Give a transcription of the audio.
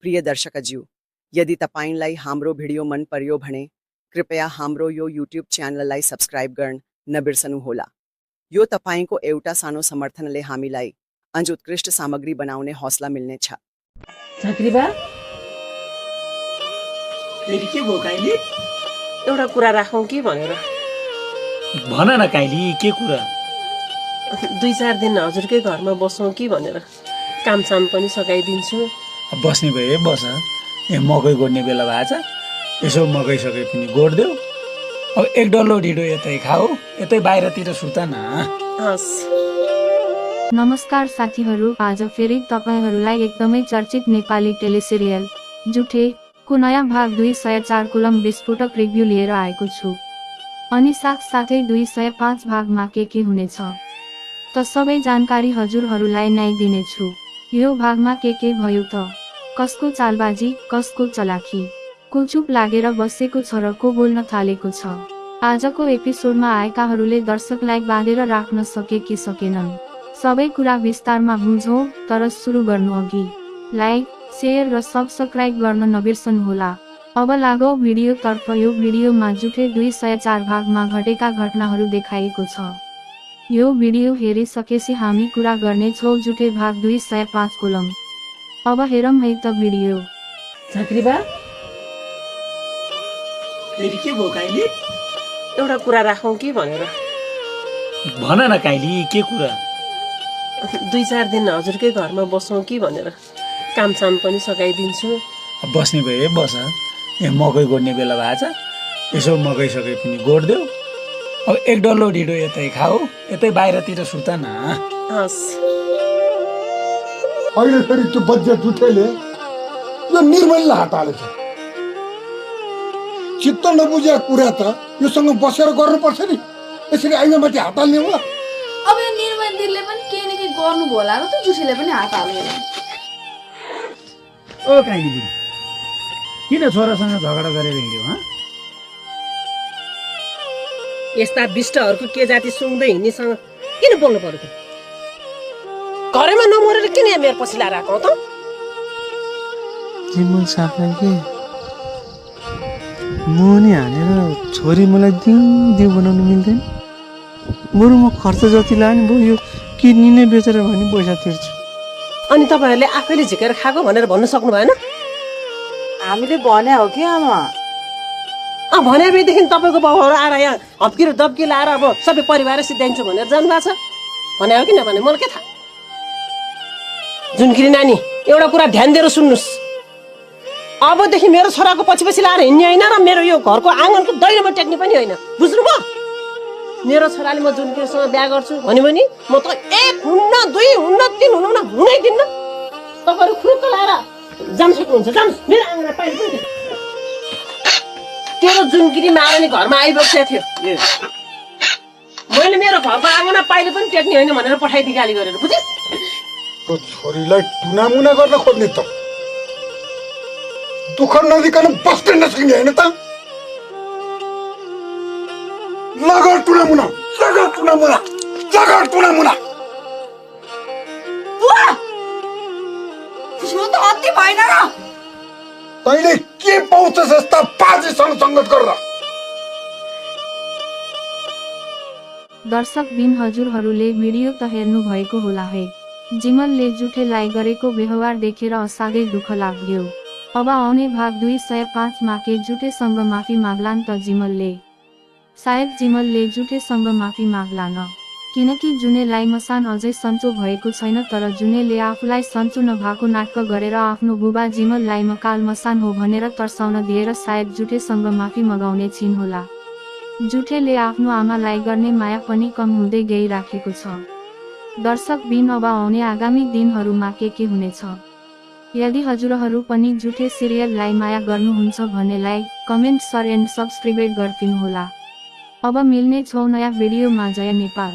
प्रिय दर्शकज्यू, यदि तपाईंलाई हाम्रो भिडियो मन पर्यो भने कृपया हाम्रो यो युट्युब च्यानललाई सब्स्क्राइब गर्न नबिर्सनुहोला। यो तपाईंको एउटा सानो समर्थनले हामीलाई अझ उत्कृष्ट सामग्री बनाउने हौसला मिल्नेछ। झाँक्रीबा फेरि के भयो काइली? एउटा कुरा राखौँ कि भनेर। भन न काइली, के कुरा? 2-4 दिन हजुरकै घरमा बसौँ कि भनेर। कामसाम पनि सघाइदिन्छु। बस्ने भए बस। मकै गोड्ने बेला भएको छ, यसो मकै सके पनि गोड्देऊ। अब एक डल्लो ढिँडो यतै खाऊ, यतै बाहिरतिर सुत न। हस्। नमस्कार साथीहरू, आज फेरि तपाईहरूलाई एकदमै चर्चित नेपाली टेलिसिरियल जुठेको नयाँ भाग 204 कुलम विस्फोटक रिभ्यू लिएर आएको छु। अनि साथसाथै 205 भागमा के हुनेछ त सबै जानकारी हजुरहरूलाई नै दिनेछु। यो भागमा के भयो त, कसको चालबाजी, कसको चलाखी, को चुप लागेर बसेको छ र को बोल्न थालेको छ। आजको एपिसोडमा आएकाहरूले दर्शकलाई बाँधेर राख्न सके कि सकेनन्, सबै कुरा विस्तारमा बुझौँ। तर सुरु गर्नु अघि लाइक, शेयर र सब्स्क्राइब गर्न नबिर्सनुहोला। अब लागौ भिडियो तर्फ। यो भिडियोमा जुठे 204 भागमा घटेका घटनाहरू देखाइएको छ। यो भिडियो हेरिसकेपछि हामी कुरा गर्नेछौँ जुठे भाग 205 कुलम। अब हेरौँ है त भिडियो। झाँक्रीबा फेरि के भयो काइली? एउटा कुरा राखौँ कि भनेर। भन न काइली, के कुरा? 2-4 दिन हजुरकै घरमा बसौँ कि भनेर। कामसाम पनि सघाइदिन्छु। बस्ने भए बस। मकै गोड्ने बेला भएको छ, यसो मकै सके पनि गोड्देऊ। अब एक डल्लो ढिँडो यतै खाऊ, यतै बाहिरतिर सुत न। हस्। अहिले फेरि त्यो बज्जा जुठेले यो निर्मललाई हात हालेछ। चित्त नबुझेको कुरा त योसँग बसेर गर्नुपर्छ नि, यसरी आइमाथि हात हाल्ने हो। अब यो निर्मल दिदीले पनि केही न केही गर्नु होला र त जुठेले पनि हात हाल्यो। ओ काइली बुढी, किन छोरासँग झगडा गरेर हिँड्यो? यस्ता बिष्टहरूको के जाति सुँग्दै हिँड्नेसँग किन बोल्नु पर्यो त? घरैमा नमरेर किन यहाँ मेरो पछि लाएर आएको त? निर्मल साहबलाई के मुनि हानेर छोरी मलाई दिउ बनाउनु मिल्दैन? बरु म खर्च जति लाने भयो यो किडनी नै बेचेर भने पैसा तिर्छु। अनि तपाईँहरूले आफैले झिकेर खाएको भनेर भन्न सक्नु भएन? हामीले भने हो कि आमा। भने भएदेखि तपाईँको बाउहरू आएर यहाँ हप्की र दब्की लाएर अब सबै परिवार सिद्धाइन्छु भनेर जानुभएको छ। भने हो कि नभने मलाई के थाहा। जुनकिरी नानी, एउटा कुरा ध्यान दिएर सुन्नुहोस्। अबदेखि मेरो छोराको पछि पछि लाएर हिँड्ने होइन र मेरो यो घरको आँगनको दैलोमा टेक्ने पनि होइन, बुझ्नुभयो? मेरो छोराले म जुनकिरीसँग बिहा गर्छु भन्यो भने म त 1 हुन्न, 2 हुन्न, 3 हुन्न, हुनै दिन्न। तपाईँहरू खुरुक्क लाएर जान सक्नुहुन्छ, जानुहोस्। मेरो आँगनमा पाइल पनि तेरो जुनकिरी मारानी घरमा आइबसेको थियो। मैले मेरो घरको आँगनमा पाइले पनि टेक्ने होइन भनेर पठाइदिएँ गाली गरेर, बुझिस्? त्यो छोरीलाई टुनामुना गर्न खोज्ने त दुःख नदिकन बस्दै नसक्ने होइन त। लगर टुनामुना, लगर टुनामुना, लगर टुनामुना। बुवा, त्यसमा त अति भएन र। तैँले के पाउँछस् यस्ता पाजीसँग सङ्गत गरेर? दर्शक बिन हजुरहरूले भिडियो त हेर्नु भएको होला है। जिमलले जुठेलाई गरेको व्यवहार देखेर असाध्यै दुःख लाग्यो। अब आउने भाग 205 मा के जुठेसँग माफी माग्लान् त जिमलले? सायद जिमलले जुठेसँग माफी माग्लान्, किनकि जुनेलाई मसान अझै सन्चो भएको छैन। तर जुनेले आफूलाई सन्चो नभएको नाटक गरेर आफ्नो बुबा जिमललाई मकाल मसान हो भनेर तर्साउन दिएर सायद जुठेसँग माफी मगाउने छिन् होला। जुठेले आफ्नो आमालाई गर्ने माया पनि कम हुँदै गइराखेको छ। दर्शक बिन अब आउने आगामी दिनहरूमा के हुनेछ? यदि हजुरहरू पनि जुठे सिरियललाई माया गर्नुहुन्छ भने like, comment, share and subscribe गरिदिनुहोला। अब मिल्ने छौँ नयाँ भिडियोमा। जय नेपाल।